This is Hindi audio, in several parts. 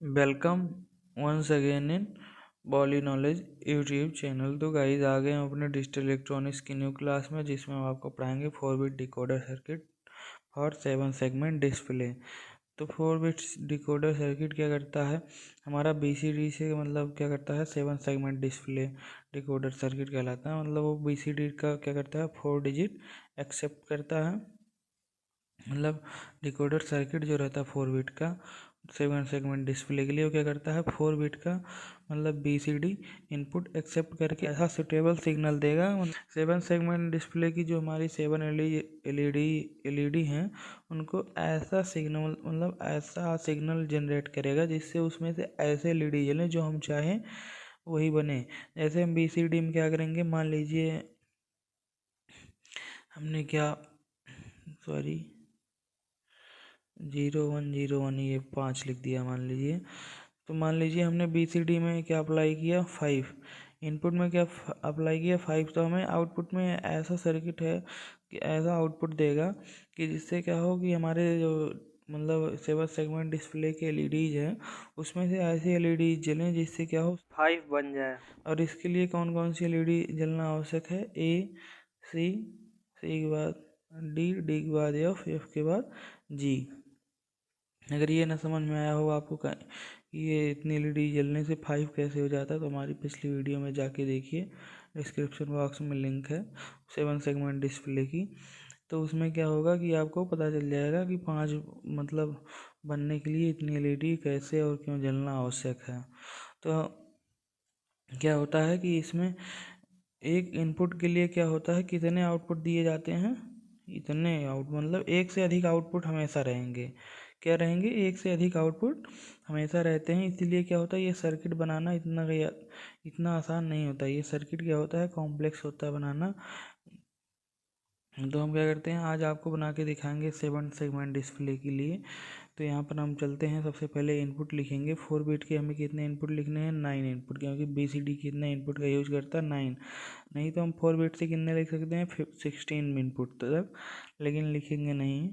Welcome once again in Bolly knowledge YouTube channel. तो गाइस आ गए हम अपने डिजिटल इलेक्ट्रॉनिक्स की न्यू क्लास में, जिसमें हम आपको पढ़ाएंगे 4 बिट डिकोडर सर्किट और 7 सेगमेंट डिस्प्ले। तो 4 बिट डिकोडर सर्किट क्या करता है, हमारा बीसीडी से मतलब क्या करता है, 7 सेगमेंट डिस्प्ले डिकोडर सर्किट कहलाता है। मतलब वो बीसीडी का क्या करता है, 4 डिजिट एक्सेप्ट करता है। मतलब डिकोडर सर्किट जो रहता है 4 बिट का 7 सेगमेंट डिस्प्ले के लिए, वो क्या करता है, 4 बिट का मतलब बीसीडी इनपुट एक्सेप्ट करके ऐसा सुटेबल सिग्नल देगा। 7 सेगमेंट डिस्प्ले की जो हमारी 7 एलईडी हैं, उनको ऐसा सिग्नल मतलब ऐसा सिग्नल जनरेट करेगा जिससे उसमें से ऐसे एलईडी जलें जो हम चाहें वही बने। जैसे हम बीसीडी में क्या करेंगे, मान लीजिए हमने क्या सॉरी 0101 ये 5 लिख दिया मान लीजिए। तो मान लीजिए हमने बीसीडी में क्या अप्लाई किया, 5 इनपुट में क्या अप्लाई किया, 5। तो हमें आउटपुट में ऐसा सर्किट है कि ऐसा आउटपुट देगा कि जिससे क्या हो कि हमारे जो मतलब 7 सेगमेंट डिस्प्ले के एलईडीज हैं, उसमें से ऐसी एलईडीज जलें जिससे क्या हो 5 बन जाए। और इसके लिए कौन कौन सी एलईडी जलना आवश्यक है, ए सी, सी के बाद डी, डी के बाद एफ, एफ के बाद जी। अगर ये ना समझ में आया हो आपको कि ये इतनी एलईडी जलने से 5 कैसे हो जाता है, तो हमारी पिछली वीडियो में जाके देखिए, डिस्क्रिप्शन बॉक्स में लिंक है 7 सेगमेंट डिस्प्ले की। तो उसमें क्या होगा कि आपको पता चल जाएगा कि 5 मतलब बनने के लिए इतनी एलईडी कैसे और क्यों जलना आवश्यक है। तो क्या होता है कि इसमें एक इनपुट के लिए क्या होता है, कितने आउटपुट दिए जाते हैं, इतने आउट मतलब एक से अधिक आउटपुट हमेशा रहेंगे। क्या रहेंगे, एक से अधिक आउटपुट हमेशा रहते हैं। इसीलिए क्या होता है, ये सर्किट बनाना इतना आसान नहीं होता। ये सर्किट क्या होता है, कॉम्प्लेक्स होता है बनाना। तो हम क्या करते हैं, आज आपको बना के दिखाएंगे 7 सेगमेंट डिस्प्ले के लिए। तो यहाँ पर हम चलते हैं, सबसे पहले इनपुट लिखेंगे। 4 बिट के हमें कितने इनपुट लिखने हैं, 9 इनपुट, क्योंकि बीसीडी कितने इनपुट का यूज करता है, 9। नहीं तो हम 4 बिट से कितने लिख सकते हैं, 16 इनपुट तक, लेकिन लिखेंगे नहीं।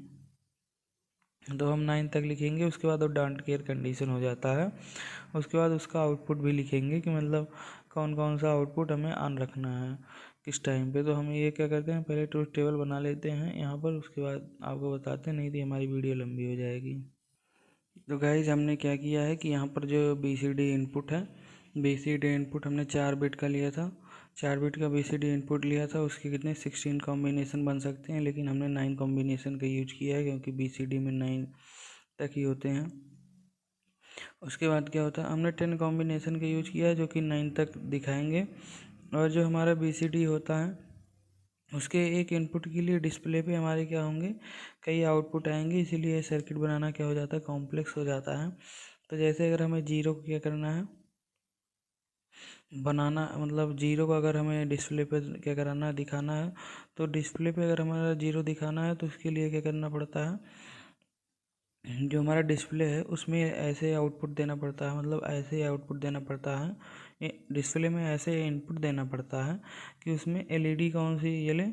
तो हम 9 तक लिखेंगे, उसके बाद वो डोंट केयर कंडीशन हो जाता है। उसके बाद उसका आउटपुट भी लिखेंगे कि मतलब कौन कौन सा आउटपुट हमें ऑन रखना है किस टाइम पे। तो हम ये क्या करते हैं, पहले ट्रूथ टेबल बना लेते हैं यहाँ पर, उसके बाद आपको बताते हैं, नहीं तो हमारी वीडियो लंबी हो जाएगी। तो गाइज हमने क्या किया है कि यहाँ पर जो बीसीडी इनपुट है, बीसीडी इनपुट हमने 4 बिट का लिया था। 4 बिट का बीसीडी इनपुट लिया था, उसके कितने 16 कॉम्बिनेशन बन सकते हैं, लेकिन हमने 9 कॉम्बिनेशन का यूज किया है, क्योंकि बीसीडी में 9 तक ही होते हैं। उसके बाद क्या होता है, हमने 10 कॉम्बिनेशन का यूज किया है, जो कि 9 तक दिखाएंगे। और जो हमारा बीसीडी होता है, उसके एक इनपुट के लिए डिस्प्ले पे हमारे क्या होंगे, कई आउटपुट आएंगे। इसीलिए सर्किट बनाना क्या हो जाता है, कॉम्प्लेक्स हो जाता है। तो जैसे अगर हमें जीरो को क्या करना है, बनाना मतलब जीरो को अगर हमें डिस्प्ले पे क्या कराना है, दिखाना है, तो डिस्प्ले पे अगर हमारा जीरो दिखाना है तो उसके लिए क्या करना पड़ता है, जो हमारा डिस्प्ले है उसमें ऐसे आउटपुट देना पड़ता है, मतलब ऐसे आउटपुट देना पड़ता है, डिस्प्ले में ऐसे इनपुट देना पड़ता है कि उसमें एलईडी कौन सी जले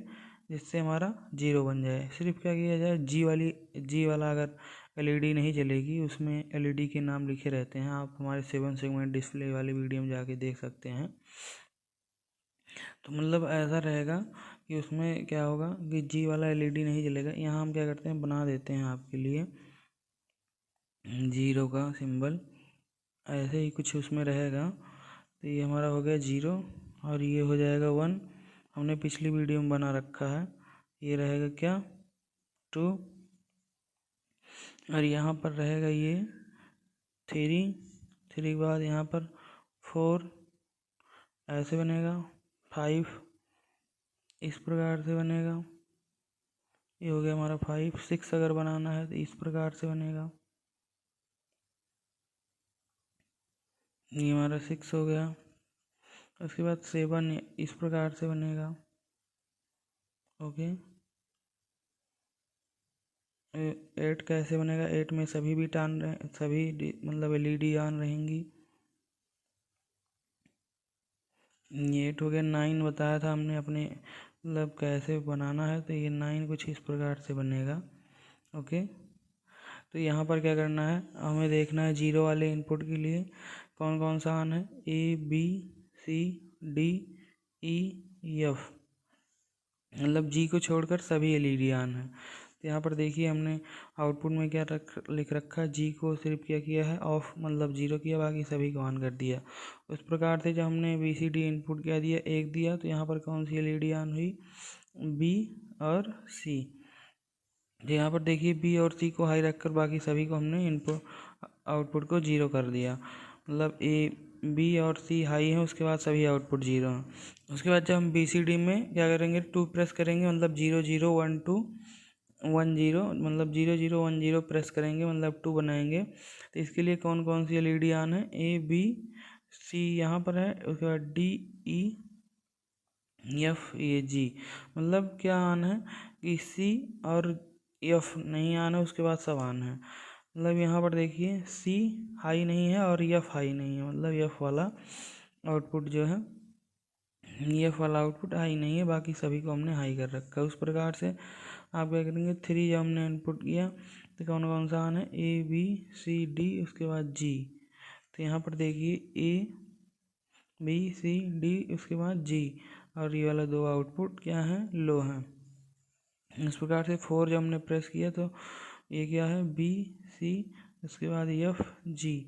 जिससे हमारा जीरो बन जाए। सिर्फ क्या किया जाए, जी वाला अगर एलईडी नहीं जलेगी, उसमें एलईडी के नाम लिखे रहते हैं, आप हमारे 7 सेगमेंट डिस्प्ले वाली वीडियो में जाके देख सकते हैं। तो मतलब ऐसा रहेगा कि उसमें क्या होगा कि जी वाला एलईडी नहीं जलेगा। यहाँ हम क्या करते हैं, बना देते हैं आपके लिए जीरो का सिंबल, ऐसे ही कुछ उसमें रहेगा। तो ये हमारा हो गया जीरो, और ये हो जाएगा 1, हमने पिछली वीडियो में बना रखा है। ये रहेगा क्या, 2, और यहाँ पर रहेगा ये 3, 3 के बाद यहाँ पर 4 ऐसे बनेगा, 5 इस प्रकार से बनेगा। ये हो गया हमारा 5। 6 अगर बनाना है तो इस प्रकार से बनेगा, ये हमारा 6 हो गया। उसके बाद 7 इस प्रकार से बनेगा, ओके। 8 कैसे बनेगा, 8 में सभी बिट ऑन रहे, सभी मतलब एलईडी ऑन रहेंगी। ये 8 हो गया। 9 बताया था हमने अपने मतलब कैसे बनाना है, तो ये 9 कुछ इस प्रकार से बनेगा, ओके। तो यहाँ पर क्या करना है, हमें देखना है जीरो वाले इनपुट के लिए कौन कौन सा ऑन है। A B C D E F, मतलब जी को छोड़कर सभी एलईडी ऑन है। तो यहाँ पर देखिए हमने आउटपुट में क्या लिख रखा है, जी को सिर्फ क्या किया है ऑफ, मतलब जीरो किया, बाकी सभी को ऑन कर दिया। उस प्रकार से जब हमने बी सी डी इनपुट क्या दिया, एक दिया, तो यहाँ पर कौन सी एलईडी ऑन हुई, बी और सी। तो यहाँ पर देखिए बी और सी को हाई रखकर बाकी सभी को हमने इनपुट आउटपुट को जीरो कर दिया, मतलब ए बी और सी हाई है, उसके बाद सभी आउटपुट जीरो हैं। उसके बाद जब हम बी सी डी में क्या करेंगे, 2 प्रेस करेंगे, मतलब 0 0 1 2 1 0, मतलब 0 0 1 0 प्रेस करेंगे, मतलब 2 बनाएंगे। तो इसके लिए कौन कौन सी एलईडी ऑन है, ए बी सी यहाँ पर है, उसके बाद डी ई एफ ये जी, मतलब क्या ऑन है कि सी और एफ नहीं ऑन है, उसके बाद सब ऑन है। मतलब यहाँ पर देखिए सी हाई नहीं है और एफ हाई नहीं है, मतलब एफ वाला आउटपुट जो है, एफ वाला आउटपुट हाई नहीं है, बाकी सभी को हमने हाई कर रखा है। उस प्रकार से आप क्या करेंगे, 3 जब हमने इनपुट किया तो कौन कौन सा ऑन है, ए बी सी डी, उसके बाद जी। तो यहाँ पर देखिए ए बी सी डी उसके बाद जी, और ये वाला 2 आउटपुट क्या है, लो है। इस प्रकार से 4 जब हमने प्रेस किया तो ये क्या है, बी सी उसके बाद एफ जी।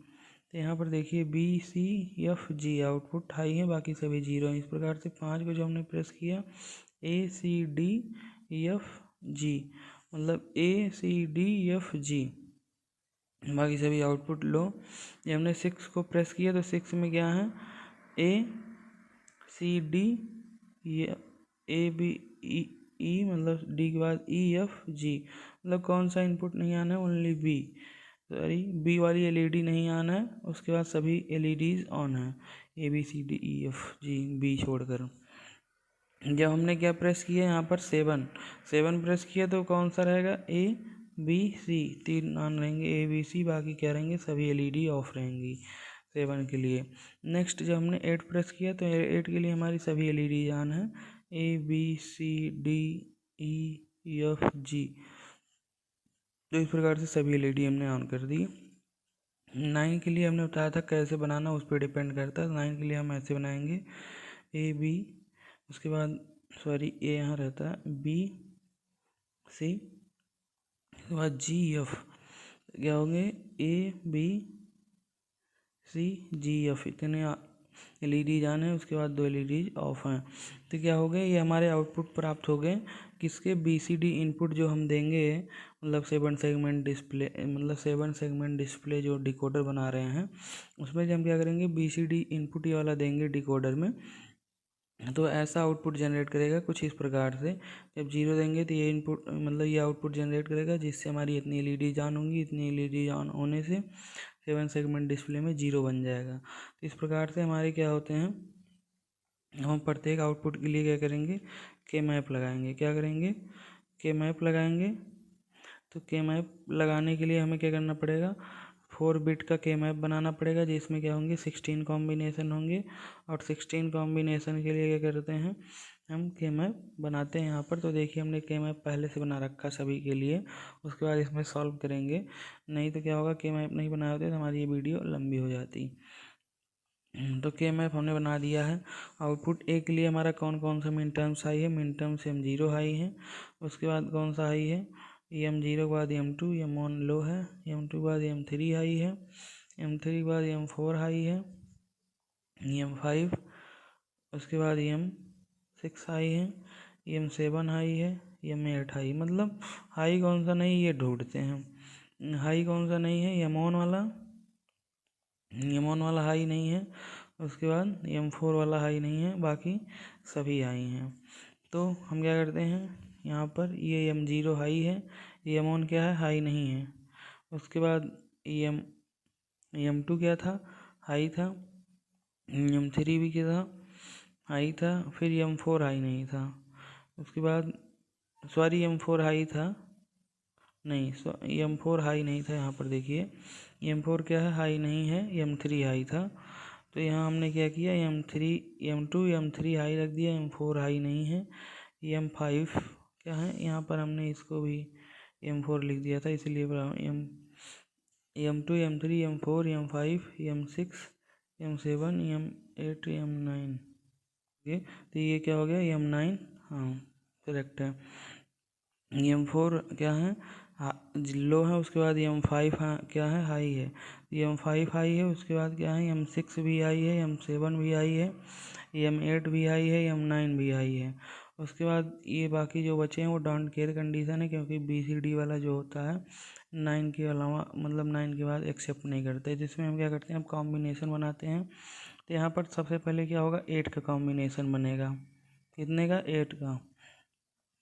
तो यहाँ पर देखिए B C F G output high है, बाकी सभी जीरो हैं। इस प्रकार से 5 को जब हमने प्रेस किया, ए सी डी एफ जी, मतलब ए सी डी एफ जी, बाकी सभी आउटपुट लो। जब हमने 6 को प्रेस किया तो 6 में क्या है, ए सी डी ए बी ई, मतलब डी के बाद ई एफ जी, मतलब कौन सा इनपुट नहीं आना है, ओनली बी, सॉरी बी वाली एलईडी नहीं आना है, उसके बाद सभी एलईडीज ऑन है, A B C D E F G, B छोड़कर। जब हमने क्या प्रेस किया, यहाँ पर 7 प्रेस किया तो कौन सा रहेगा, ए बी सी, 3 ऑन रहेंगे, ए बी सी, बाकी क्या रहेंगे, सभी एलईडी ऑफ रहेंगी 7 के लिए। नेक्स्ट जब हमने 8 प्रेस किया तो 8 के लिए हमारी सभी एलईडी ऑन है, A B C D E F G. तो इस प्रकार से सभी एलईडी हमने ऑन कर दी। 9 के लिए हमने बताया था कैसे बनाना, उस पर डिपेंड करता है। 9 के लिए हम ऐसे बनाएंगे, ए बी, उसके बाद सॉरी ए यहाँ रहता है, बी सी, उसके बाद जी एफ, क्या होंगे, A B C G F, इतने एलईडी ऑन है, उसके बाद 2 एलईडी ऑफ हैं। तो क्या हो गए, ये हमारे आउटपुट प्राप्त हो गए किसके, बी सी डी इनपुट जो हम देंगे, मतलब 7 सेगमेंट डिस्प्ले, मतलब 7 सेगमेंट डिस्प्ले जो डिकोडर बना रहे हैं, उसमें जब हम क्या करेंगे, बी सी डी इनपुट ये वाला देंगे डिकोडर में, तो ऐसा आउटपुट जनरेट करेगा कुछ इस प्रकार से। जब 0 देंगे तो ये इनपुट, मतलब ये आउटपुट जनरेट करेगा, जिससे हमारी इतनी एलईडी ऑन होंगी, इतनी एलईडी ऑन होने से 7 सेगमेंट डिस्प्ले में 0 बन जाएगा। तो इस प्रकार से हमारे क्या होते हैं, हम प्रत्येक आउटपुट के लिए क्या करेंगे, के मैप लगाएंगे। क्या करेंगे, के मैप लगाएंगे। तो के मैप लगाने के लिए हमें क्या करना पड़ेगा, 4 बिट का के मैप बनाना पड़ेगा, जिसमें क्या होंगे, 16 कॉम्बिनेशन होंगे, और 16 कॉम्बिनेशन के लिए क्या करते हैं, हम के मैप बनाते हैं यहाँ पर। तो देखिए हमने के मैप पहले से बना रखा सभी के लिए, उसके बाद इसमें सॉल्व करेंगे, नहीं तो क्या होगा, के मैप नहीं बनाए होते तो हमारी ये वीडियो लंबी हो जाती। तो के मैप हमने बना दिया है। आउटपुट ए के लिए हमारा कौन कौन सा मिन टर्म्स हाई है, मिन टर्म्स एम 0 हाई है, उसके बाद कौन सा हाई है, एम 0 के बाद एम 2, एम 1 लो है, एम 2 के बाद एम 3 हाई है, एम 3 के बाद एम 4 हाई है, एम 5, उसके बाद एम 6 हाई है, एम 7 हाई है, एम 8 हाई। मतलब हाई कौन सा नहीं, ये ढूंढते हैं, हाई कौन सा नहीं है, एम 1 वाला, एम 1 वाला हाई नहीं है, उसके बाद एम 4 वाला हाई नहीं है, बाकी सभी हाई हैं। तो हम क्या करते हैं, यहाँ पर ये एम 0 हाई है, एम 1 क्या है, हाई नहीं है, उसके बाद एम 2 क्या था, हाई था, एम 3 भी क्या था, हाई था, फिर एम 4 हाई नहीं था, उसके बाद सॉरी एम 4 हाई था, नहीं एम 4 हाई नहीं था, यहाँ पर देखिए एम 4 क्या है, हाई नहीं है, एम 3 हाई था। तो यहाँ हमने क्या किया, एम 3 एम 2 एम 3 हाई रख दिया, एम 4 हाई नहीं है, एम 5 क्या है, यहाँ पर हमने इसको भी एम 4 लिख दिया था, इसलिए M M2 M3 M4 M5 M6 M7 M8 M9। Okay, तो ये क्या हो गया M9, हाँ करेक्ट है। M4 क्या है, लो है, उसके बाद M5 क्या है, हाई है। M5 हाई है, उसके बाद क्या है, M6 भी हाई है, M7 भी हाई है, M8 भी हाई है, M9 भी हाई है। उसके बाद ये बाकी जो बचे हैं वो डोंट केयर कंडीशन है, क्योंकि BCD वाला जो होता है 9 के अलावा, मतलब 9 के बाद एक्सेप्ट नहीं करते, जिसमें हम क्या करते हैं, अब कॉम्बिनेशन बनाते हैं। तो यहाँ पर सबसे पहले क्या होगा, 8 का कॉम्बिनेशन बनेगा। कितने का, 8 का।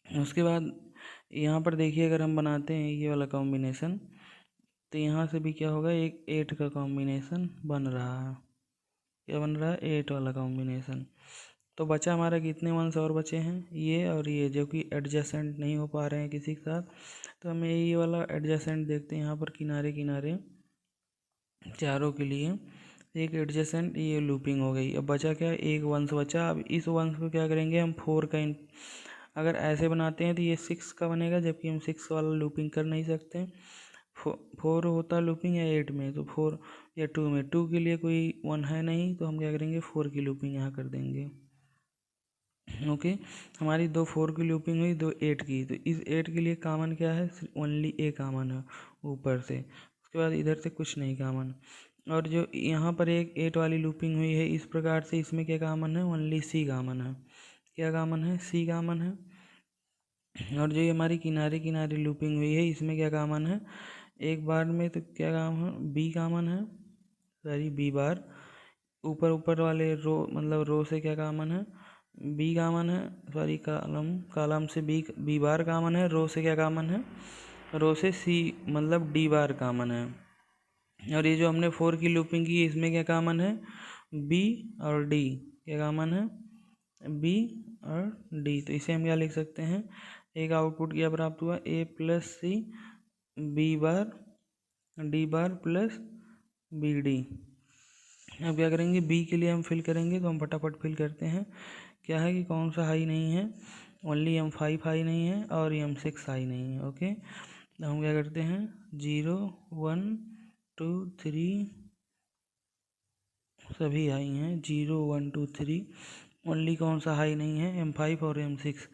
उसके बाद यहाँ पर देखिए, अगर हम बनाते हैं ये वाला कॉम्बिनेशन, तो यहाँ से भी क्या होगा, एक 8 का कॉम्बिनेशन बन रहा है। क्या बन रहा है, 8 वाला कॉम्बिनेशन। तो बचा हमारा कितने वंस और बचे हैं, ये और ये, जो कि एडजेसेंट नहीं हो पा रहे हैं किसी के साथ। तो हमें ये वाला एडजेसेंट देखते हैं यहाँ पर, किनारे किनारे चारों के लिए एक एडजेसेंट, ये लूपिंग हो गई। अब बचा क्या, एक वंश बचा। अब इस वंश को क्या करेंगे हम, 4 का अगर ऐसे बनाते हैं तो ये 6 का बनेगा, जबकि हम 6 वाला लूपिंग कर नहीं सकते। 4 होता लूपिंग या 8 में, तो 4 या 2 में, 2 के लिए कोई 1 है नहीं, तो हम क्या करेंगे, 4 की लूपिंग यहाँ कर देंगे। ओके, हमारी 2 4 की लूपिंग हुई, 2 8 की। तो इस 8 के लिए कॉमन क्या है, ओनली ए कॉमन है ऊपर से, उसके बाद इधर से कुछ नहीं कॉमन। और जो यहाँ पर एक 8 वाली लूपिंग हुई है इस प्रकार से, इसमें क्या कॉमन है, ओनली सी कॉमन है। क्या कॉमन है, सी कॉमन है। और जो ये हमारी किनारे किनारे लूपिंग हुई है, इसमें क्या कॉमन है, एक बार में, तो क्या काम है, बी कॉमन है, सॉरी बी बार। ऊपर ऊपर वाले रो, मतलब रो से क्या कॉमन है, बी कॉमन है, सॉरी कॉलम से बी बार कॉमन है। रो से क्या कॉमन है, रो से सी, मतलब डी बार कॉमन है। और ये जो हमने 4 की लूपिंग की, इसमें क्या कॉमन है, बी और डी। क्या कॉमन है, बी और डी। तो इसे हम क्या लिख सकते हैं, एक आउटपुट क्या प्राप्त हुआ, A plus C B bar D bar plus B D. अब क्या करेंगे, बी के लिए हम फिल करेंगे, तो हम फटाफट फिल करते हैं। क्या है कि कौन सा हाई नहीं है, ओनली M5 हाई नहीं है और M6 हाई नहीं है। ओके, तो हम क्या करते हैं, 0 1 2 3 सभी हाई हैं, 0 1 2 3। ओनली कौन सा हाई नहीं है, M5 और M6।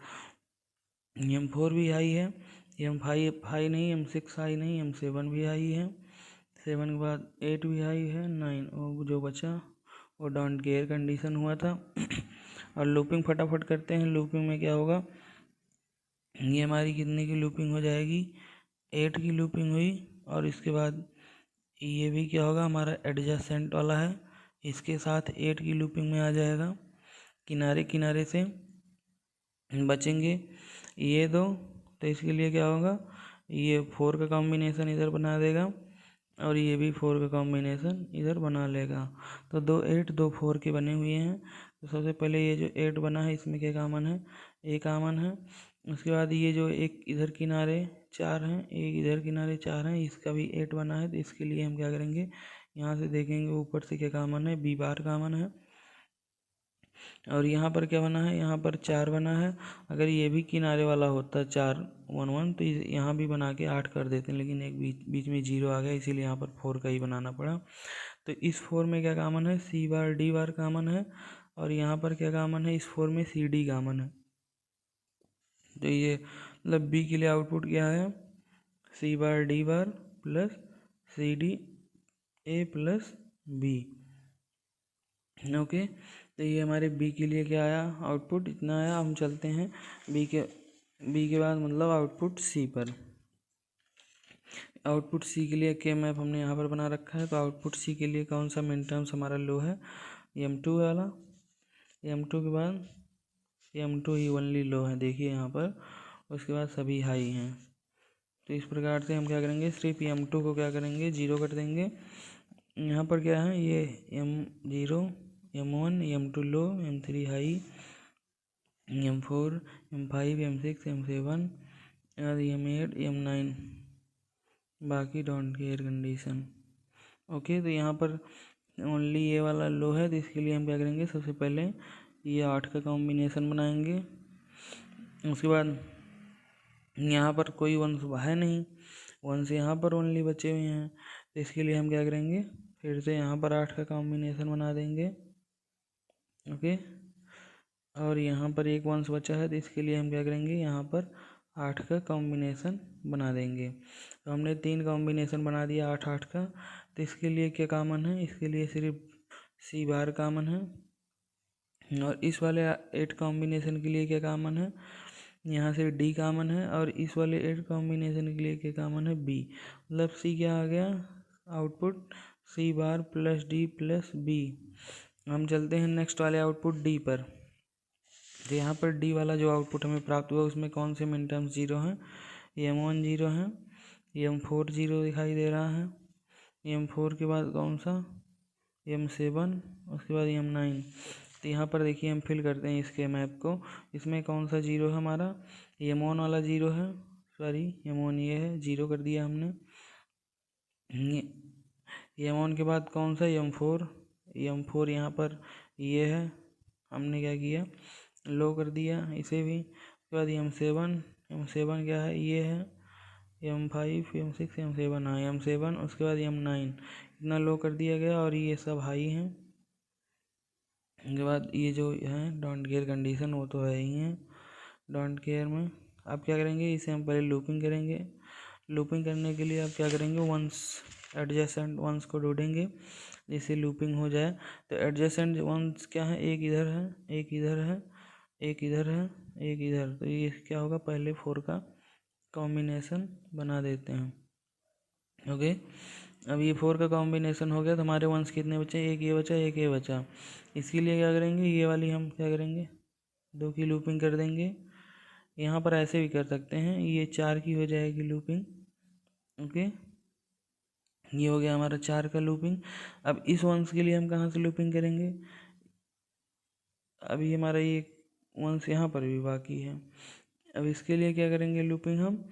M4 भी हाई है, M5 हाई नहीं, M6 हाई नहीं, M7 भी हाई है। 7 के बाद 8 भी हाई है, 9 और जो बचा वो डोंट केयर कंडीशन हुआ था। और लूपिंग फटाफट करते हैं। लूपिंग में क्या होगा, ये हमारी कितने की लूपिंग हो जाएगी, 8 की लूपिंग हुई। और इसके बाद ये भी क्या होगा, हमारा एडजेसेंट वाला है, इसके साथ 8 की लूपिंग में आ जाएगा। किनारे किनारे से बचेंगे ये दो, तो इसके लिए क्या होगा, ये 4 का कॉम्बिनेशन इधर बना देगा और ये भी 4 का कॉम्बिनेशन इधर बना लेगा। तो 2 8 2 4 के बने हुए हैं। तो सबसे पहले ये जो 8 बना है, इसमें क्या कॉमन है, ए कॉमन है। उसके बाद ये जो एक इधर किनारे 4 हैं, एक इधर किनारे 4 हैं, इसका भी 8 बना है। तो इसके लिए हम क्या करेंगे, यहाँ से देखेंगे ऊपर से क्या कॉमन है, बी बार कॉमन है। और यहाँ पर क्या बना है, यहाँ पर 4 बना है। अगर ये भी किनारे वाला होता 4 1 1, तो यहाँ भी बना के 8 कर देते हैं, लेकिन एक बीच में 0 आ गया, इसीलिए यहाँ पर 4 का ही बनाना पड़ा। तो इस 4 में क्या कॉमन है, सी बार डी बार कॉमन है। और यहाँ पर क्या कॉमन है, इस 4 में सी डी कॉमन है। तो ये मतलब बी के लिए आउटपुट क्या है, C bar D bar plus C D A plus B. Okay, तो ये हमारे बी के लिए क्या आया, आउटपुट इतना आया। हम चलते हैं बी के बाद मतलब आउटपुट सी पर। आउटपुट सी के लिए के मैप हमने यहाँ पर बना रखा है। तो आउटपुट सी के लिए कौन सा मिन टर्म्स हमारा लो है, M2 वाला। M2 के बाद M2 ही ओनली लो है, देखिए यहाँ पर। उसके बाद सभी हाई हैं। तो इस प्रकार से हम क्या करेंगे, सिर्फ M2 को क्या करेंगे, 0 कर देंगे। यहाँ पर क्या है, ये M0 M1 M2 लो, M3 high, M4 M5 M6 M7 और M8 M9 बाकी डोंट केयर कंडीशन। ओके, तो यहाँ पर ओनली ये वाला लो है, तो इसके लिए हम क्या करेंगे, सबसे पहले ये 8 का कॉम्बिनेशन बनाएंगे। उसके बाद यहाँ पर कोई वंश है नहीं, वंश यहाँ पर ओनली बचे हुए हैं। तो इसके लिए हम क्या करेंगे, फिर से यहाँ पर 8 का कॉम्बिनेशन बना देंगे। ओके, और यहाँ पर एक वंश बचा है, तो इसके लिए हम क्या करेंगे, यहाँ पर 8 का कॉम्बिनेशन बना देंगे। तो हमने 3 कॉम्बिनेशन बना दिया 8 8 का। तो इसके लिए क्या कॉमन है, इसके लिए सिर्फ सी बार कॉमन है। और इस वाले 8 कॉम्बिनेशन के लिए क्या कॉमन है, यहाँ से डी कॉमन है। और इस वाले 8 कॉम्बिनेशन के लिए क्या कॉमन है, बी। मतलब सी क्या आ गया आउटपुट, सी bar plus D plus B. हम चलते हैं नेक्स्ट वाले आउटपुट डी पर। तो यहाँ पर डी वाला जो आउटपुट हमें प्राप्त हुआ उसमें कौन से मिन टर्म्स जीरो हैं, M1 जीरो है, M4 जीरो दिखाई दे रहा है, M4 के बाद कौन सा, M7, उसके बाद M9। तो यहाँ पर देखिए हम फिल करते हैं इसके मैप को। इसमें कौन सा जीरो है हमारा, M1 वाला जीरो है, सॉरी M1 ये है, जीरो कर दिया हमने। M1 के बाद कौन सा, M4, M4 यहाँ पर ये है, हमने क्या किया लो कर दिया इसे भी। उसके बाद M7 क्या है, ये है, M5 M6 M7, हाँ M7, उसके बाद M9, इतना लो कर दिया गया और ये सब हाई हैं। उसके बाद ये जो है डोंट केयर कंडीशन वो तो है ही है डोंट केयर में। आप क्या करेंगे, इसे हम पहले लूपिंग करेंगे। लूपिंग करने के लिए आप क्या करेंगे, वंस एडजेसेंट वंस को ढूंढेंगे जिससे लूपिंग हो जाए। तो एडजेसेंट वंस क्या है, एक इधर है, एक इधर है, एक इधर है, एक इधर। तो ये क्या होगा, पहले 4 का कॉम्बिनेशन बना देते हैं। ओके, अब ये 4 का कॉम्बिनेशन हो गया तो हमारे वंस कितने बचे, एक ये बचा, एक ये बचा। इसके लिए क्या करेंगे, ये वाली हम क्या करेंगे, 2 की लूपिंग कर देंगे। यहाँ पर ऐसे भी कर सकते हैं, ये 4 की हो जाएगी लूपिंग। ओके, ये हो गया हमारा 4 का लूपिंग। अब इस वंस के लिए हम कहाँ से लूपिंग करेंगे, अभी हमारा ये वंस यहाँ पर भी बाकी है। अब इसके लिए क्या करेंगे लूपिंग, हम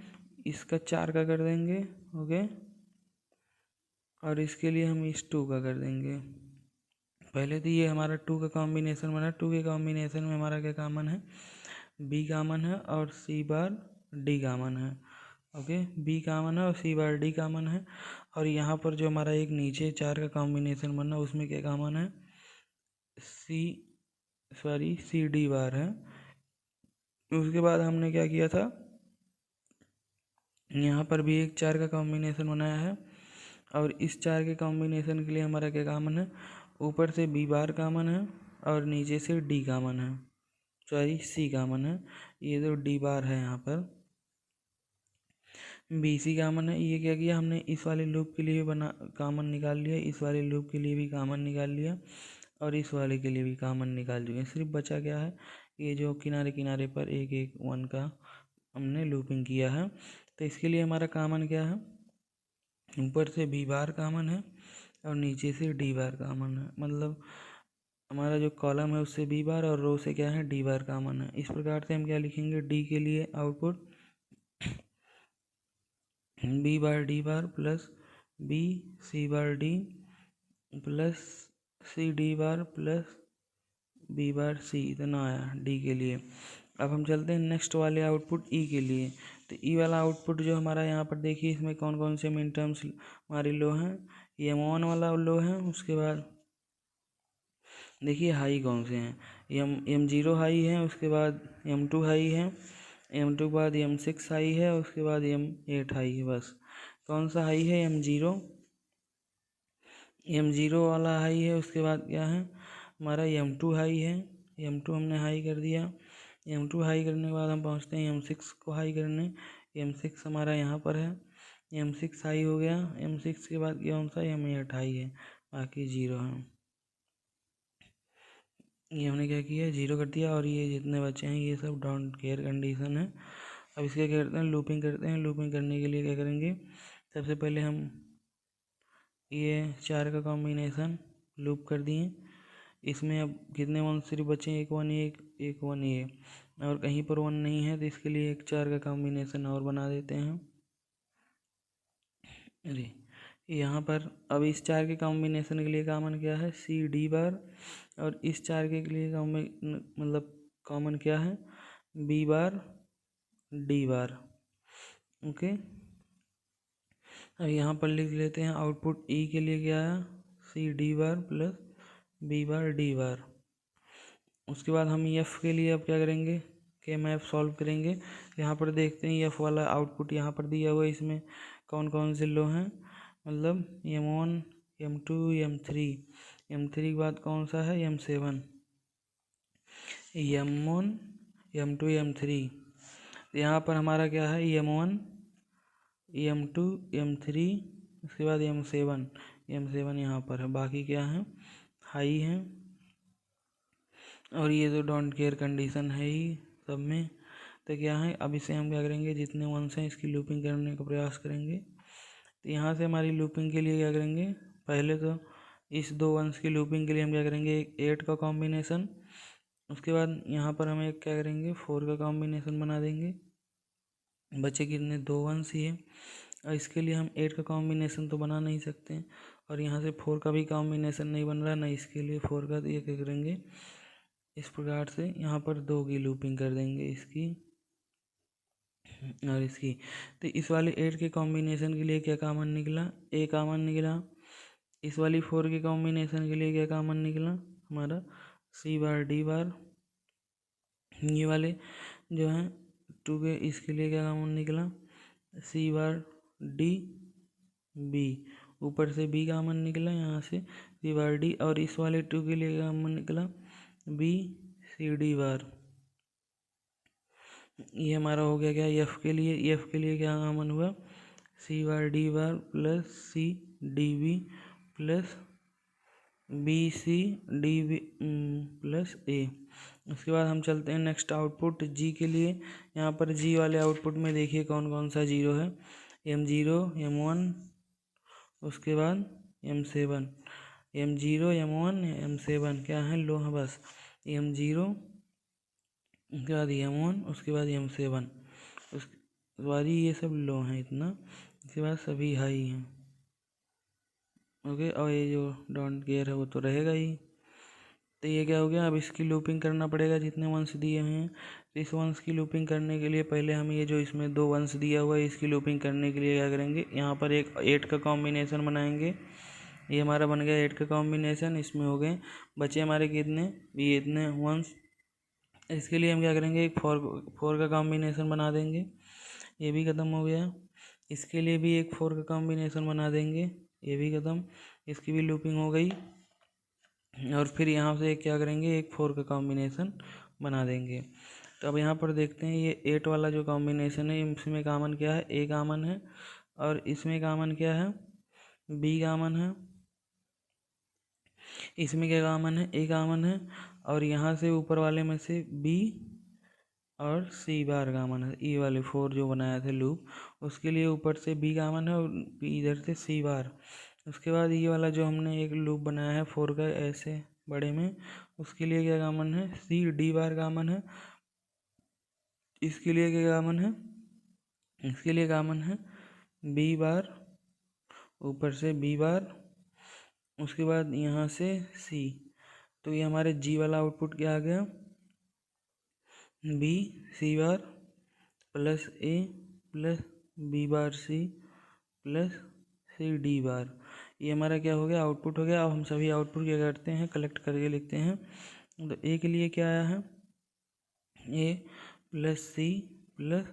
इसका 4 का कर देंगे। ओके, और इसके लिए हम इस 2 का कर देंगे। पहले तो ये हमारा 2 का कॉम्बिनेशन बना, 2 के कॉम्बिनेशन में हमारा क्या कॉमन है, बी कॉमन है और सी बार डी कॉमन है। ओके, बी कॉमन है और सी बार डी कॉमन है। और यहाँ पर जो हमारा एक नीचे 4 का कॉम्बिनेशन बना उसमें क्या कॉमन है, सी डी बार है। उसके बाद हमने क्या किया था, यहाँ पर भी एक 4 का कॉम्बिनेशन बनाया है। और इस 4 के कॉम्बिनेशन के लिए हमारा क्या कॉमन है, ऊपर से बी बार कॉमन है और नीचे से डी कॉमन है, सॉरी सी कॉमन है। ये जो डी बार है यहाँ पर बी सी कॉमन है। ये क्या किया हमने, इस वाले लूप के लिए बना कॉमन निकाल लिया, इस वाले लूप के लिए भी कॉमन निकाल लिया और इस वाले के लिए भी कॉमन निकाल चुके हैं। सिर्फ बचा क्या है, ये जो किनारे किनारे पर एक एक 1 का हमने लूपिंग किया है। तो इसके लिए हमारा कॉमन क्या है, ऊपर से बी बार कॉमन है और नीचे से डी बार कॉमन है। मतलब हमारा जो कॉलम है उससे बी बार और रो से क्या है, डी बार कॉमन है। इस प्रकार से हम क्या लिखेंगे, डी के लिए output B bar D bar plus B C bar D plus C D bar plus B bar C, इतना आया डी के लिए। अब हम चलते हैं नेक्स्ट वाले आउटपुट ई के लिए। तो ई वाला आउटपुट जो हमारा यहाँ पर देखिए, इसमें कौन कौन से मिन टर्म्स हमारी लो हैं, M1 वाला लो है। उसके बाद देखिए हाई कौन से हैं, M0 हाई है, उसके बाद M2 हाई है, M2 के बाद M6 हाई है, उसके बाद M8 हाई है। बस कौन सा हाई है, M0 वाला हाई है। उसके बाद क्या है हमारा M2 हाई है, M2 हमने हाई कर दिया। M2 हाई करने के बाद हम पहुंचते हैं M6 को हाई करने। M6 हमारा यहाँ पर है, M6 हाई हो गया। M6 के बाद कौन सा, M8 हाई है, बाकी जीरो है। ये हमने क्या किया, जीरो कर दिया। और ये जितने बचे हैं ये सब डोंट केयर कंडीशन है। अब इसके क्या करते हैं, लूपिंग करते हैं। लूपिंग करने के लिए क्या करेंगे, सबसे पहले हम ये 4 का कॉम्बिनेशन लूप कर दिए। इसमें अब कितने वन सिर्फ बचे हैं, एक वन ये, एक वन ये, और कहीं पर वन नहीं है। तो इसके लिए एक 4 का कॉम्बिनेशन और बना देते हैं। अरे यहाँ पर अब इस 4 के कॉम्बिनेशन के लिए कॉमन क्या है, सी डी बार। और इस 4 के लिए मतलब कॉमन क्या है, B bar D bar. Okay, अब यहाँ पर लिख लेते हैं आउटपुट ई के लिए क्या है, C D bar plus B bar D bar. उसके बाद हम एफ के लिए अब क्या करेंगे, के मैप सॉल्व करेंगे। यहाँ पर देखते हैं एफ वाला आउटपुट यहाँ पर दिया हुआ है, इसमें कौन कौन से लो हैं, मतलब M1 M2 M3। M3 के बाद कौन सा है, M7, M1 M2 M3। यहाँ पर हमारा क्या है, M1 M2 M3, उसके बाद M7 यहाँ पर है, बाकी क्या है, हाई है। और ये तो डोंट केयर कंडीशन है ही सब में। तो क्या है, अब इसे हम क्या करेंगे, जितने वंस हैं इसकी लूपिंग करने का प्रयास करेंगे। तो यहाँ से हमारी लूपिंग के लिए क्या करेंगे, पहले तो इस दो वंस की लूपिंग के लिए हम क्या करेंगे, एक 8 का कॉम्बिनेशन। उसके बाद यहाँ पर हम एक क्या करेंगे, 4 का कॉम्बिनेशन बना देंगे। बचे कितने, 2 वंस ही है। और इसके लिए हम 8 का कॉम्बिनेशन तो बना नहीं सकते, और यहाँ से 4 का भी कॉम्बिनेशन नहीं बन रहा ना, इसके लिए 4 का। तो ये क्या करेंगे, इस प्रकार से यहाँ पर 2 की लूपिंग कर देंगे, इसकी और इसकी। तो इस वाले 8 के कॉम्बिनेशन के लिए क्या कॉमन निकला, ए कॉमन निकला। इस वाली 4 के कॉम्बिनेशन के लिए क्या कॉमन निकला, हमारा सी बार डी बार। ये वाले जो हैं 2 के, इसके लिए क्या कॉमन निकला, सी बार डी बी। ऊपर से बी कॉमन निकला, यहाँ से सी बार डी। और इस वाले 2 के लिए क्या कॉमन निकला, बी सी डी बार। ये हमारा हो गया क्या, एफ के लिए। एफ के लिए क्या कॉमन हुआ, C bar D bar plus C D B plus B C D B plus A. उसके बाद हम चलते हैं नेक्स्ट आउटपुट जी के लिए। यहाँ पर जी वाले आउटपुट में देखिए कौन कौन सा जीरो है, M0 M1, उसके बाद M7। M0 M1 M7 क्या है, लो है बस। M0, उसके बाद M1, उसके बाद M7, उसके बाद ये सब लो हैं इतना, इसके बाद सभी हाई हैं। ओके, और ये जो डोंट केयर है वो तो रहेगा ही। तो ये क्या हो गया, अब इसकी लूपिंग करना पड़ेगा जितने वंस दिए हुए हैं। तो इस वंस की लूपिंग करने के लिए पहले हम ये जो इसमें 2 वंस दिया हुआ है, इसकी लूपिंग करने के लिए क्या करेंगे, यहाँ पर एक 8 का कॉम्बिनेशन बनाएंगे। ये हमारा बन गया 8 का कॉम्बिनेशन। इसमें हो गए, बचे हमारे कितने, ये इतने वंस। इसके लिए हम क्या करेंगे, एक 4 का कॉम्बिनेशन बना देंगे, ये भी ख़त्म हो गया। इसके लिए भी एक 4 का कॉम्बिनेशन बना देंगे, ये भी ख़त्म, इसकी भी लूपिंग हो गई। और फिर यहाँ से क्या करेंगे, एक 4 का कॉम्बिनेशन बना देंगे। तो अब यहाँ पर देखते हैं, ये 8 वाला जो कॉम्बिनेशन है, इसमें कॉमन क्या है, ए कॉमन है। और इसमें कॉमन क्या है, बी कॉमन है। इसमें क्या कॉमन है, ए कॉमन है। और यहाँ से ऊपर वाले में से बी और सी बार कॉमन है। ई वाले 4 जो बनाया था लूप, उसके लिए ऊपर से बी कॉमन है और इधर से सी बार। उसके बाद ये वाला जो हमने एक लूप बनाया है 4 का ऐसे बड़े में, उसके लिए क्या कॉमन है, सी डी बार कॉमन है। इसके लिए क्या कॉमन है, इसके लिए कॉमन है बी बार, ऊपर से बी बार, उसके बाद यहाँ से सी। तो ये हमारे जी वाला आउटपुट क्या आ गया, B C bar plus A plus B bar C plus C D bar. ये हमारा क्या हो गया, आउटपुट हो गया। अब हम सभी आउटपुट क्या करते हैं, कलेक्ट करके लिखते हैं। तो ए के लिए क्या आया है, A plus C plus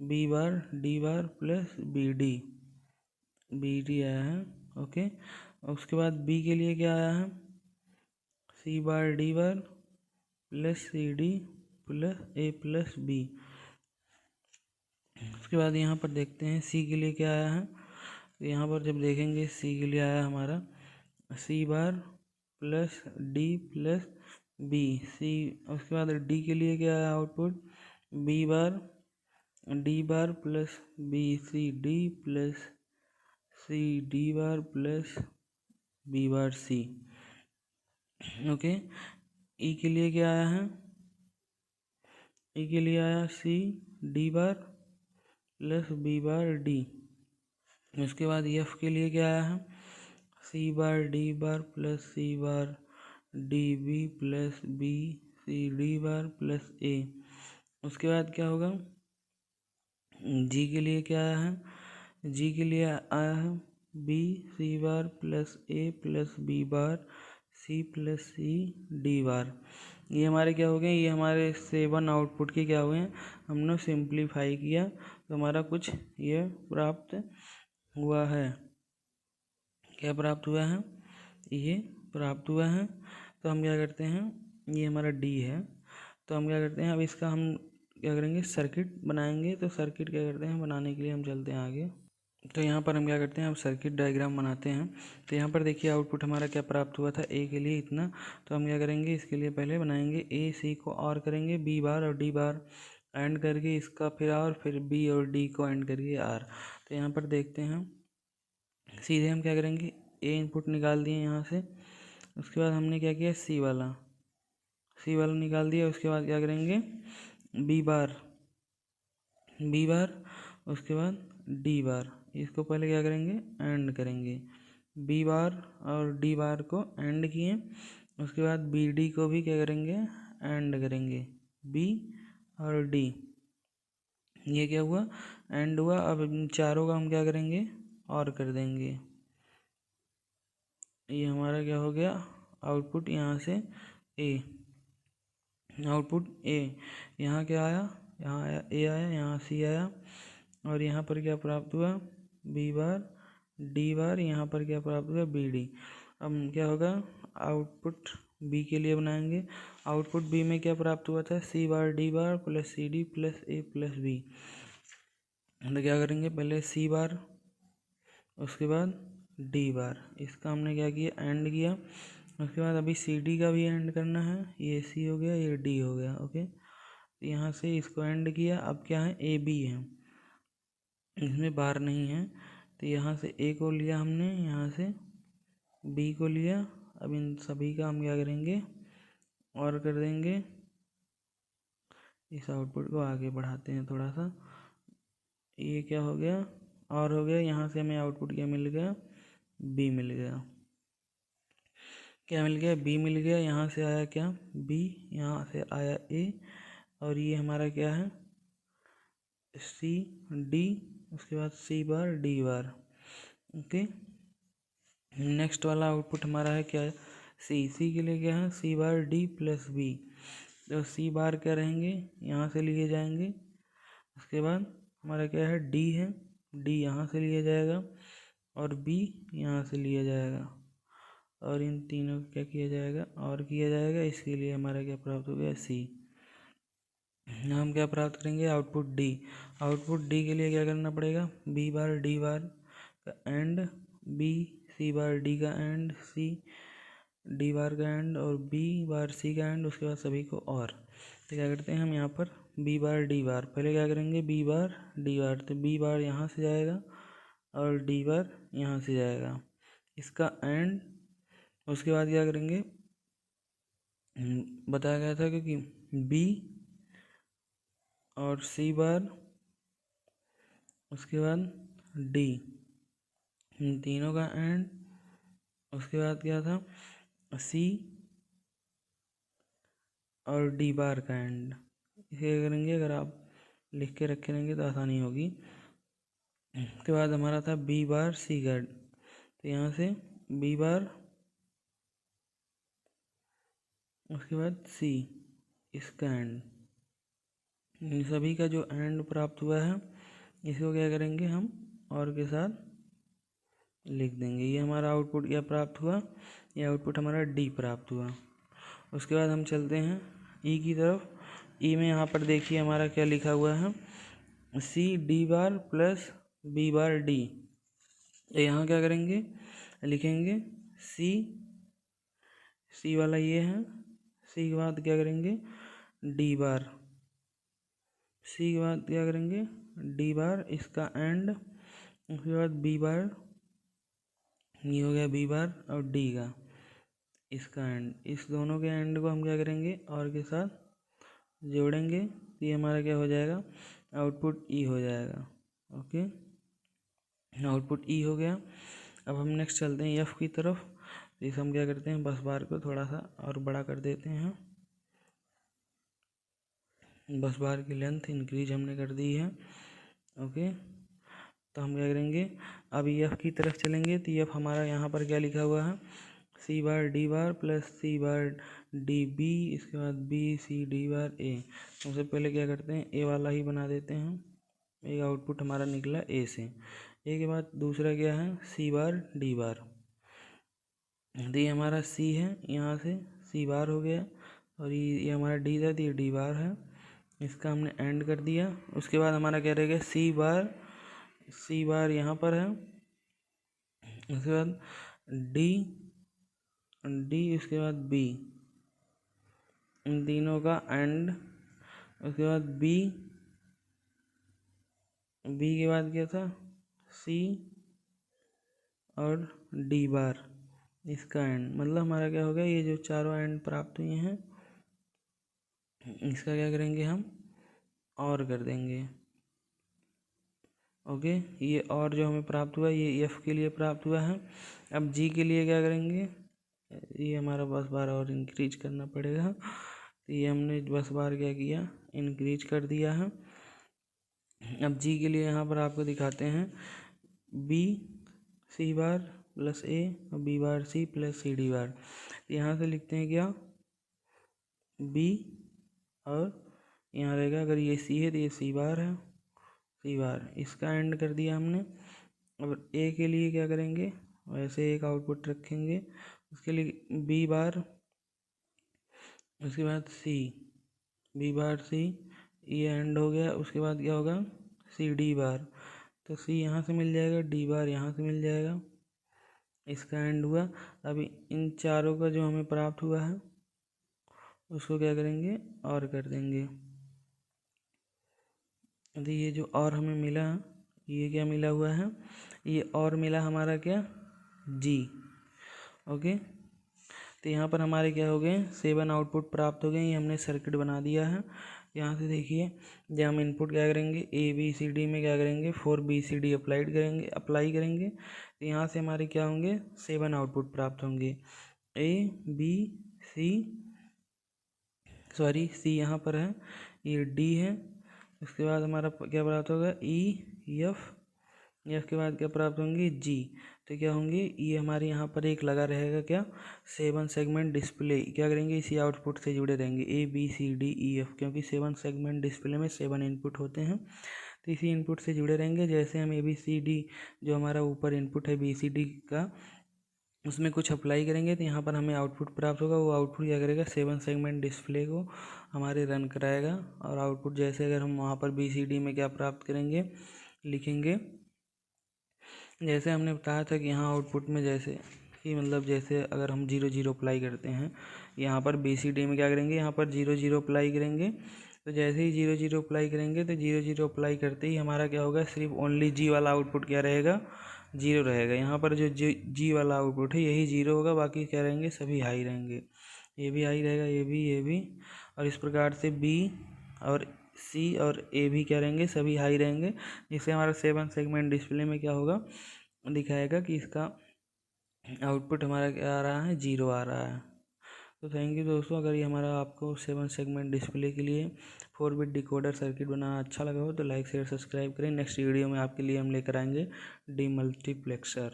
B bar D bar plus B D आया है। ओके, उसके बाद बी के लिए क्या आया है, C bar D bar plus C D plus A plus B. उसके बाद यहाँ पर देखते हैं सी के लिए क्या आया है। तो यहाँ पर जब देखेंगे सी के लिए आया हमारा C bar plus D plus B C. उसके बाद डी के लिए क्या आया output, B bar D bar plus B C D plus C D bar plus B bar C. Okay, E के लिए क्या आया है, ई के लिए आया C D bar plus B bar D. उसके बाद एफ के लिए क्या आया है, C bar D bar plus C bar D B plus B C D bar plus A. उसके बाद क्या होगा, जी के लिए क्या आया है, जी के लिए आया है B C bar plus A plus B bar C plus C D bar. ये हमारे क्या हो गए, ये हमारे 7 आउटपुट के क्या हुए हैं, हमने सिंप्लीफाई किया तो हमारा कुछ ये प्राप्त हुआ है। क्या प्राप्त हुआ है, ये प्राप्त हुआ है। तो हम क्या करते हैं, ये हमारा डी है, तो हम क्या करते हैं, अब इसका हम क्या करेंगे, सर्किट बनाएंगे। तो सर्किट क्या करते हैं, बनाने के लिए हम चलते हैं आगे। तो यहाँ पर हम क्या करते हैं, अब सर्किट डायग्राम बनाते हैं। तो यहाँ पर देखिए आउटपुट हमारा क्या प्राप्त हुआ था, ए के लिए इतना। तो हम क्या करेंगे, इसके लिए पहले बनाएंगे ए सी को और करेंगे बी बार और डी बार एंड करके इसका फिर आर, फिर बी और डी को एंड करके आर। तो यहाँ पर देखते हैं, सीधे हम क्या करेंगे, ए इनपुट निकाल दिए यहाँ से। उसके बाद हमने क्या किया, सी वाला निकाल दिया। उसके बाद क्या करेंगे, बी बार उसके बाद डी बार, इसको पहले क्या करेंगे, एंड करेंगे। बी बार और डी बार को एंड किए। उसके बाद बी डी को भी क्या करेंगे, एंड करेंगे, बी और डी। ये क्या हुआ, एंड हुआ। अब इन चारों का हम क्या करेंगे, और कर देंगे। ये हमारा क्या हो गया, आउटपुट यहाँ से ए, आउटपुट ए। यहाँ क्या आया, यहाँ आया ए आया, यहाँ सी आया, और यहाँ पर क्या प्राप्त हुआ, बी बार डी बार। यहाँ पर क्या प्राप्त हुआ, बी डी। अब क्या होगा, आउटपुट बी के लिए बनाएंगे। आउटपुट बी में क्या प्राप्त हुआ था, C bar D bar plus C D plus A plus B. तो क्या करेंगे, पहले सी बार उसके बाद डी बार, इसका हमने क्या किया, एंड किया। उसके बाद अभी सी डी का भी एंड करना है, ये सी हो गया, ये डी हो गया, ओके। तो यहाँ से इसको एंड किया। अब क्या है, ए बी है, इसमें बार नहीं है। तो यहाँ से ए को लिया हमने, यहाँ से बी को लिया। अब इन सभी का हम क्या करेंगे, और कर देंगे। इस आउटपुट को आगे बढ़ाते हैं थोड़ा सा। ये क्या हो गया, और हो गया। यहाँ से हमें आउटपुट क्या मिल गया, बी मिल गया। क्या मिल गया, बी मिल गया। यहाँ से आया क्या, बी, यहाँ से आया ए, और ये हमारा क्या है, सी डी, उसके बाद सी bar D bar, okay. Next वाला आउटपुट हमारा है क्या, सी के लिए क्या है, C bar D plus B. तो सी बार क्या रहेंगे, यहाँ से लिए जाएंगे। उसके बाद हमारा क्या है, डी है, डी यहाँ से लिया जाएगा और बी यहाँ से लिया जाएगा, और इन तीनों को क्या किया जाएगा, और किया जाएगा। इसके लिए हमारा क्या प्राप्त हो गया, सी। हम क्या प्राप्त करेंगे, आउटपुट डी। आउटपुट डी के लिए क्या करना पड़ेगा, बी बार डी बार का and, B C bar D का एंड, सी डी बार का एंड, और बी बार सी का एंड। उसके बाद सभी को और। तो क्या करते हैं हम यहाँ पर, बी बार डी बार, पहले क्या करेंगे, बी बार डी बार। तो बी बार यहाँ से जाएगा और डी बार यहाँ से जाएगा, इसका एंड। उसके बाद क्या करेंगे, बताया गया था क्योंकि बी और सी बार, उसके बाद डी, इन तीनों का एंड। उसके बाद क्या था, सी और डी बार का एंड। इसे करेंगे, अगर आप लिख के रखे रहेंगे तो आसानी होगी। उसके बाद हमारा था बी बार सी का, तो यहाँ से बी बार, उसके बाद सी, इसका एंड। इन सभी का जो एंड प्राप्त हुआ है, इसको क्या करेंगे हम, और के साथ लिख देंगे। ये हमारा आउटपुट क्या प्राप्त हुआ, ये आउटपुट हमारा डी प्राप्त हुआ। उसके बाद हम चलते हैं ई की तरफ। ई में यहाँ पर देखिए हमारा क्या लिखा हुआ है, C D bar plus B bar D. तो यहाँ क्या करेंगे, लिखेंगे सी वाला ये है, सी के बाद क्या करेंगे, डी बार, सी के बाद क्या करेंगे, डी बार, इसका एंड। उसके बाद बी बार, ये हो गया बी बार, और डी का, इसका एंड। इस दोनों के एंड को हम क्या करेंगे, और के साथ जोड़ेंगे। तो ये हमारा क्या हो जाएगा, आउटपुट ई हो जाएगा, ओके। आउटपुट ई हो गया। अब हम नेक्स्ट चलते हैं एफ की तरफ। तो इसे हम क्या करते हैं, बस बार को थोड़ा सा और बड़ा कर देते हैं। बस बार की लेंथ इंक्रीज हमने कर दी है, ओके। तो हम क्या करेंगे, अब एफ की तरफ चलेंगे तो एफ हमारा यहाँ पर क्या लिखा हुआ है, C bar D bar plus C bar D B, इसके बाद बी सी डी बार ए। सबसे पहले क्या करते हैं, ए वाला ही बना देते हैं, एक आउटपुट हमारा निकला ए से। ए के बाद दूसरा क्या है, सी बार डी बार, तो ये हमारा सी है, यहाँ से सी बार हो गया, और ये हमारा डी था तो ये डी बार है, इसका हमने एंड कर दिया। उसके बाद हमारा क्या रहेगा, सी बार यहाँ पर है, उसके बाद डी उसके बाद बी, इन तीनों का एंड। उसके बाद बी के बाद क्या था, सी और डी बार, इसका एंड। मतलब हमारा क्या हो गया, ये जो चारों एंड प्राप्त हुए हैं इसका क्या करेंगे हम, और कर देंगे। ओके, ये और जो हमें प्राप्त हुआ ये एफ के लिए प्राप्त हुआ है। अब जी के लिए क्या करेंगे, ये हमारा बस बार और इंक्रीज करना पड़ेगा, तो ये हमने बस बार क्या किया, इंक्रीज कर दिया है। अब जी के लिए यहाँ पर आपको दिखाते हैं, B C bar plus A और B bar C plus C D bar. यहाँ से लिखते हैं क्या, बी, और यहाँ रहेगा अगर ये सी है तो ये सी बार है, सी बार, इसका एंड कर दिया हमने। अब ए के लिए क्या करेंगे, वैसे एक आउटपुट रखेंगे, उसके लिए बी बार, उसके बाद सी, बी बार सी, ये एंड हो गया। उसके बाद क्या होगा, सी डी बार, तो सी यहाँ से मिल जाएगा, डी बार यहाँ से मिल जाएगा, इसका एंड हुआ। अभी इन चारों का जो हमें प्राप्त हुआ है उसको क्या करेंगे, और कर देंगे। तो ये जो और हमें मिला, ये क्या मिला हुआ है, ये और मिला हमारा क्या, जी। ओके, तो यहाँ पर हमारे क्या हो गए, 7 आउटपुट प्राप्त हो गए। ये हमने सर्किट बना दिया है। यहाँ से देखिए, जब हम इनपुट क्या करेंगे, ए बी सी डी में क्या करेंगे, 4 BCD अप्लाई करेंगे, तो यहाँ से हमारे क्या होंगे, 7 आउटपुट प्राप्त होंगे। A B C, sorry C यहाँ पर है, ये डी है, उसके बाद हमारा क्या प्राप्त होगा, ई एफ के बाद क्या प्राप्त होंगे, जी। तो क्या होंगे, ये हमारे यहाँ पर एक लगा रहेगा क्या, 7 सेगमेंट डिस्प्ले। क्या करेंगे, इसी आउटपुट से जुड़े रहेंगे, A B C D E F, क्योंकि 7 सेगमेंट डिस्प्ले में 7 इनपुट होते हैं, तो इसी इनपुट से जुड़े रहेंगे। जैसे हम ए बी सी डी, जो हमारा ऊपर इनपुट है बी सी डी का, उसमें कुछ अप्लाई करेंगे तो यहाँ पर हमें आउटपुट प्राप्त होगा। वो आउटपुट क्या करेगा, 7 सेगमेंट डिस्प्ले को हमारे रन कराएगा। और आउटपुट जैसे अगर हम वहाँ पर BCD में क्या प्राप्त करेंगे, लिखेंगे, जैसे हमने बताया था कि यहाँ आउटपुट में जैसे कि मतलब जैसे अगर हम 0 0 अप्लाई करते हैं, यहाँ पर BCD में क्या करेंगे, यहाँ पर 0 0 अप्लाई करेंगे। तो जैसे ही 0 0 अप्लाई करेंगे तो 0 0 अप्लाई करते ही हमारा क्या होगा, सिर्फ ओनली जी वाला आउटपुट क्या रहेगा, 0 रहेगा। यहाँ पर जो जी वाला आउटपुट है यही 0 होगा, बाकी क्या रहेंगे, सभी हाई रहेंगे। ये भी हाई रहेगा, ये भी, और इस प्रकार से बी और सी और ए भी क्या रहेंगे, सभी हाई रहेंगे, जिससे हमारा 7 सेगमेंट डिस्प्ले में क्या होगा, दिखाएगा कि इसका आउटपुट हमारा क्या आ रहा है, 0 आ रहा है। तो थैंक यू दोस्तों। अगर ये हमारा आपको 7 सेगमेंट डिस्प्ले के लिए 4-बिट डिकोडर सर्किट बनाना अच्छा लगा हो तो लाइक शेयर सब्सक्राइब करें। नेक्स्ट वीडियो में आपके लिए हम लेकर आएंगे डीमल्टीप्लेक्सर।